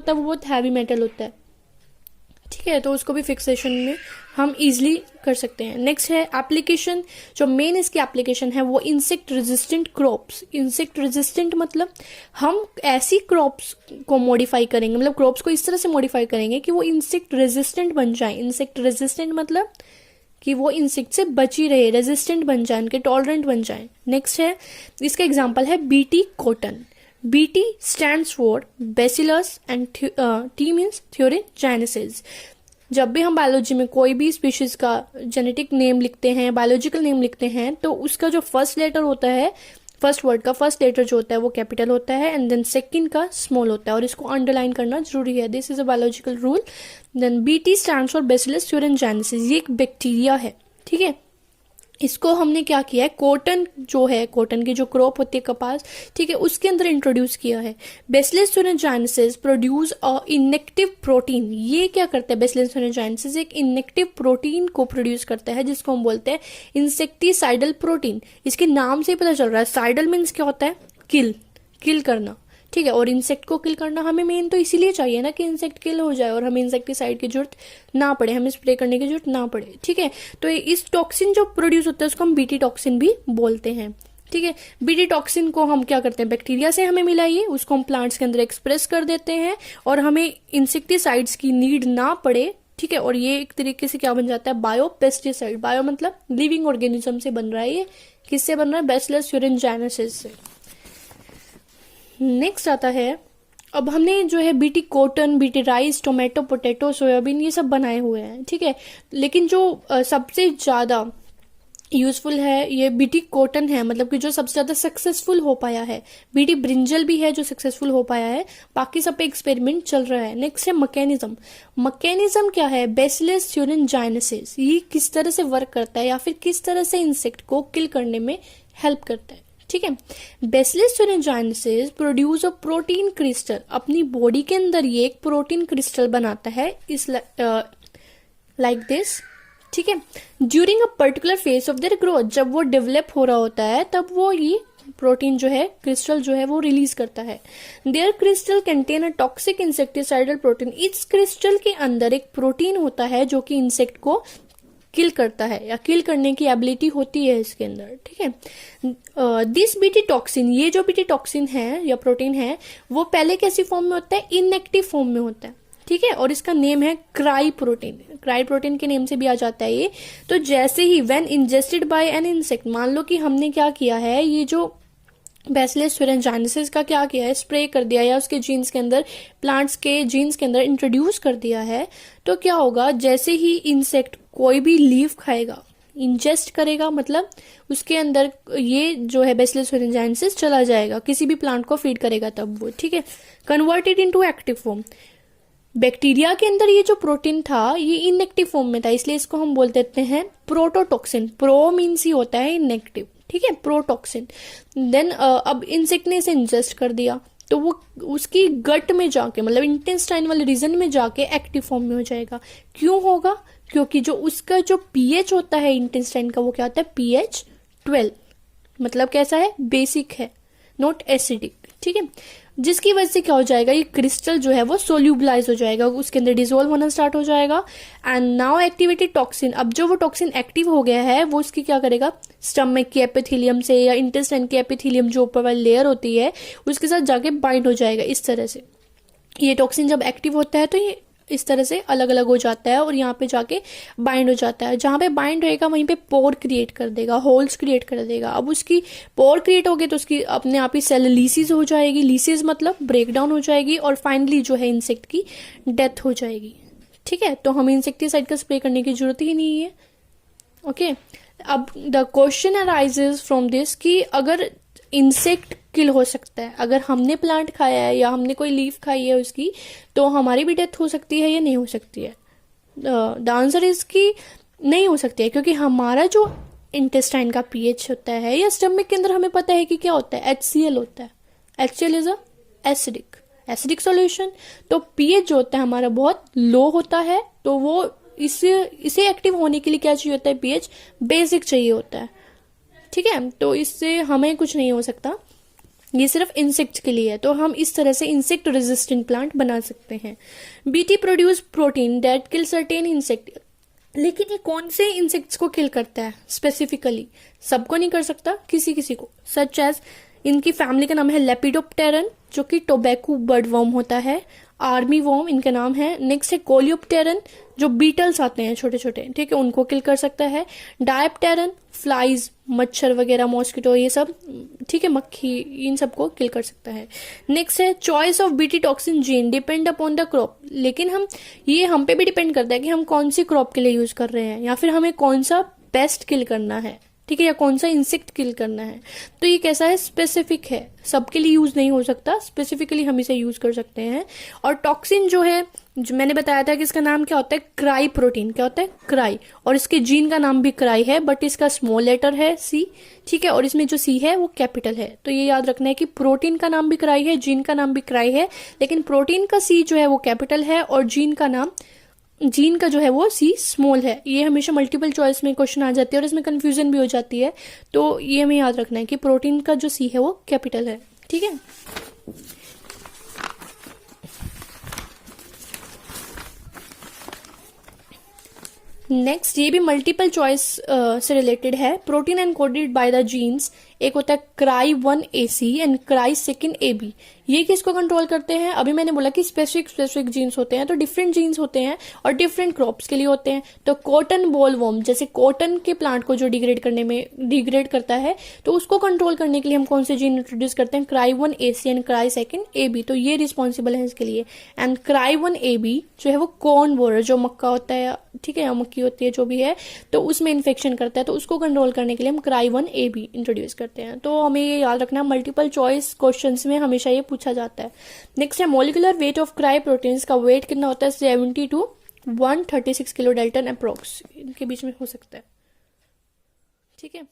होता है वो बहुत हैवी मेटल होता है, ठीक है, तो उसको भी फिक्सेशन में हम इजीली कर सकते हैं। नेक्स्ट है एप्लीकेशन, जो मेन इसकी एप्लीकेशन है वो insect resistant crops. Insect resistant मतलब हम ऐसी क्रॉप्स को मॉडिफाई करेंगे, मतलब क्रॉप्स को इस तरह से मॉडिफाई करेंगे कि वो इंसेक्ट रेजिस्टेंट बन जाए। इंसेक्ट रेजिस्टेंट मतलब कि वो इंसेक्ट से बची रहे, रेजिस्टेंट बन जाए, उनके टॉलरेंट बन जाए। नेक्स्ट है, इसका एग्जांपल है BT cotton. BT stands for bacillus and T means thuringiensis. जब भी हम बायोलॉजी में कोई भी स्पीशीज का जेनेटिक नेम लिखते हैं, बायोलॉजिकल नेम लिखते हैं, तो उसका जो फर्स्ट लेटर होता है, फर्स्ट वर्ड का फर्स्ट लेटर जो होता है वो कैपिटल होता है एंड देन सेकंड का स्मॉल होता है, और इसको अंडरलाइन करना जरूरी है। This is a biological rule. Then BT stands for bacillus thuringiensis. ये एक बैक्टीरिया है, ठीक है। इसको हमने क्या किया है, कॉटन जो है, कॉटन की जो क्रॉप होती है कपास, ठीक है, उसके अंदर इंट्रोड्यूस किया है। Bacillus thuringiensis produce a inactive protein. ये क्या करता है, बैसिलस थ्योरेंजाइनेसिस एक इनेक्टिव प्रोटीन को प्रोड्यूस करता है जिसको हम बोलते हैं इंसेक्टिसाइडल प्रोटीन। इसके नाम से ही पता चल रहा है, साइडल मीन्स क्या होता है, किल करना, ठीक है, और इंसेक्ट को किल करना हमें मेन तो इसीलिए चाहिए ना कि इंसेक्ट किल हो जाए और हमें इंसेक्टिसाइड की जरूरत ना पड़े, हमें स्प्रे करने की जरूरत ना पड़े, ठीक है। तो इस टॉक्सिन जो प्रोड्यूस होता है उसको हम बीटी टॉक्सिन भी बोलते हैं, ठीक है। बीटी टॉक्सिन को हम क्या करते हैं, बैक्टीरिया से हमें मिला ये, उसको हम प्लांट्स के अंदर एक्सप्रेस कर देते हैं और हमें इंसेक्टिसाइड्स की नीड ना पड़े, ठीक है। और ये एक तरीके से क्या बन जाता है, बायो पेस्टिसाइड। बायो मतलब लिविंग ऑर्गेनिज्म से बन रहा है ये। किससे बन रहा है, बैसिलस थ्योरेंजाइनेसिस से। नेक्स्ट आता है, अब हमने जो है BT cotton, BT rice, tomato, potato, soybean ये सब बनाए हुए हैं, ठीक है। लेकिन जो सबसे ज्यादा यूजफुल है ये बीटी कॉटन है, मतलब कि जो सबसे ज्यादा सक्सेसफुल हो पाया है। बीटी ब्रिंजल भी है जो सक्सेसफुल हो पाया है, बाकी सब पे एक्सपेरिमेंट चल रहा है। नेक्स्ट है मैकेनिज्म। मैकेनिज्म क्या है, बैसिलस थ्योरेंजाइनेसिस। ये किस तरह से वर्क करता है या फिर किस तरह से इंसेक्ट को किल करने में हेल्प करता है, ठीक है। Bacillus thuringiensis produce a protein crystal. अपनी बॉडी के अंदर ये एक प्रोटीन क्रिस्टल बनाता है, इस लाइक दिस, ठीक है। During a particular phase of their growth, जब वो डेवलप हो रहा होता है तब वो ये प्रोटीन जो है, क्रिस्टल जो है वो रिलीज करता है। Their crystal contain a toxic insecticidal protein. इस क्रिस्टल के अंदर एक प्रोटीन होता है जो कि इंसेक्ट को किल करता है या किल करने की एबिलिटी होती है इसके अंदर, ठीक है। दिस बीटी टॉक्सिन, ये जो बीटी टॉक्सिन है या प्रोटीन है वो पहले कैसी फॉर्म में होता है, इनएक्टिव फॉर्म में होता है, ठीक है। और इसका नेम है क्राई प्रोटीन। क्राई प्रोटीन के नेम से भी आ जाता है ये। तो जैसे ही when ingested by an insect, मान लो कि हमने क्या किया है, ये जो बैसिलस थ्योरेंजाइनेसिस का क्या किया है, स्प्रे कर दिया या उसके जीन्स के अंदर, प्लांट्स के जीन्स के अंदर इंट्रोड्यूस कर दिया है, तो क्या होगा, जैसे ही इंसेक्ट कोई भी लीफ खाएगा, इंजेस्ट करेगा, मतलब उसके अंदर ये जो है बैसिलस थ्योरेंजाइनेसिस चला जाएगा, किसी भी प्लांट को फीड करेगा तब वो, ठीक है। Converted into active form. Bacteria के अंदर ये जो प्रोटीन था ये इनएक्टिव फॉर्म में था, इसलिए इसको हम बोल देते हैं प्रोटोटॉक्सिन। प्रो मीन्स ही होता है इनएक्टिव, ठीक है, प्रोटॉक्सिन। देन अब इंसेक्ट ने इसे इंजेस्ट कर दिया तो वो उसकी गट में जाके, मतलब इंटेस्टाइन वाले रीजन में जाके एक्टिव फॉर्म में हो जाएगा। क्यों होगा, क्योंकि जो उसका जो पीएच होता है इंटेस्टाइन का वो क्या होता है, पीएच 12, मतलब कैसा है, बेसिक है, नॉट एसिडिक, ठीक है। जिसकी वजह से क्या हो जाएगा, ये क्रिस्टल जो है वो सोल्यूबलाइज हो जाएगा, उसके अंदर डिसोल्व होना स्टार्ट हो जाएगा। एंड नाउ एक्टिवेटेड टॉक्सिन, अब जो वो टॉक्सिन एक्टिव हो गया है वो उसकी क्या करेगा, स्टमक के एपिथेलियम से या इंटेस्टाइन के एपिथेलियम जो ऊपर वाली लेयर होती है उसके साथ जाके बाइंड हो जाएगा। इस तरह से ये टॉक्सिन जब एक्टिव होता है तो ये इस तरह से अलग अलग हो जाता है और यहाँ पे जाके बाइंड हो जाता है। जहां पे बाइंड रहेगा वहीं पे पोर क्रिएट कर देगा, होल्स क्रिएट कर देगा। अब उसकी पोर क्रिएट होगी तो उसकी अपने आप ही सेल लीसिस हो जाएगी, लीसिस मतलब ब्रेकडाउन हो जाएगी और फाइनली जो है इंसेक्ट की डेथ हो जाएगी, ठीक है। तो हमें इंसेक्टिसाइड का स्प्रे करने की जरूरत ही नहीं है, ओके। अब the question arises from this कि अगर इंसेक्ट किल हो सकता है, अगर हमने प्लांट खाया है या हमने कोई लीफ खाई है उसकी, तो हमारी भी डेथ हो सकती है या नहीं हो सकती है। द आंसर इज कि नहीं हो सकती है, क्योंकि हमारा जो इंटेस्टाइन का पीएच होता है या स्टमक के अंदर हमें पता है कि क्या होता है, HCl होता है। HCl is a acidic solution. तो पीएच जो होता है हमारा बहुत लो होता है, तो वो इसे एक्टिव होने के लिए क्या चाहिए होता है, पीएच बेसिक चाहिए होता है, ठीक है। तो इससे हमें कुछ नहीं हो सकता। ये सिर्फ इंसेक्ट्स के लिए है, तो हम इस तरह से इंसेक्ट रेजिस्टेंट प्लांट बना सकते हैं। BT produce protein that kill certain insect, लेकिन ये कौन से इंसेक्ट्स को किल करता है स्पेसिफिकली? सबको नहीं कर सकता, किसी किसी को। सच एज इनकी फैमिली का नाम है लेपिडोप्टेरन, जो कि टोबैको बर्ड वर्म होता है। आर्मी वर्म इनका नाम है। नेक्स्ट है कोलियोप्टेरन, जो बीटल्स आते हैं छोटे छोटे, ठीक है, उनको किल कर सकता है। डायप्टेरन, फ्लाइज, मच्छर वगैरह, मॉस्किटो, ये सब, ठीक है, मक्खी, इन सबको किल कर सकता है। नेक्स्ट है choice of BT toxin gene depend upon the crop, लेकिन हम पे भी डिपेंड करता है कि हम कौन सी क्रॉप के लिए यूज कर रहे हैं, या फिर हमें कौन सा पेस्ट किल करना है, ठीक है, या कौन सा इंसेक्ट किल करना है। तो ये कैसा है, स्पेसिफिक है, सबके लिए यूज नहीं हो सकता, स्पेसिफिकली हम इसे यूज कर सकते हैं। और टॉक्सिन जो है, जो मैंने बताया था कि इसका नाम क्या होता है, क्राई प्रोटीन, क्या होता है, क्राई, और इसके जीन का नाम भी क्राई है, बट इसका स्मॉल लेटर है सी, ठीक है, और इसमें जो सी है वो कैपिटल है। तो ये याद रखना है कि प्रोटीन का नाम भी क्राई है, जीन का नाम भी क्राई है, लेकिन प्रोटीन का सी जो है वो कैपिटल है, और जीन का जो है वो सी स्मॉल है। ये हमेशा मल्टीपल चॉइस में क्वेश्चन आ जाती है और इसमें कंफ्यूजन भी हो जाती है, तो ये हमें याद रखना है कि प्रोटीन का जो सी है वो कैपिटल है, ठीक है। नेक्स्ट, ये भी मल्टीपल चॉइस से रिलेटेड है। Protein encoded by the genes, एक होता है cry 1AC and cry 2AB। ये किसको कंट्रोल करते हैं? अभी मैंने बोला कि स्पेसिफिक जीन्स होते हैं, तो डिफरेंट जीन्स होते हैं और डिफरेंट क्रॉप्स के लिए होते हैं। तो कॉटन बॉल वर्म, जैसे कॉटन के प्लांट को जो डिग्रेड करता है, तो उसको कंट्रोल करने के लिए हम कौन से जीन इंट्रोड्यूस करते हैं? Cry 1AC and cry 2AB, तो ये रिस्पॉन्सिबल है इसके लिए। एंड क्राई 1AB जो है वो कॉर्न बोरर, जो मक्का होता है, ठीक है, या मक्की होती है, जो भी है, तो उसमें इन्फेक्शन करता है, तो उसको कंट्रोल करने के लिए हम क्राई 1AB इंट्रोड्यूस करते हैं। तो हमें ये याद रखना, मल्टीपल चॉइस क्वेश्चंस में हमेशा ये पूछा जाता है। नेक्स्ट है molecular weight of cry proteins, का वेट कितना होता है? 70 to 136 किलो डाल्टन अप्रोक्स, इनके बीच में हो सकता है, ठीक है।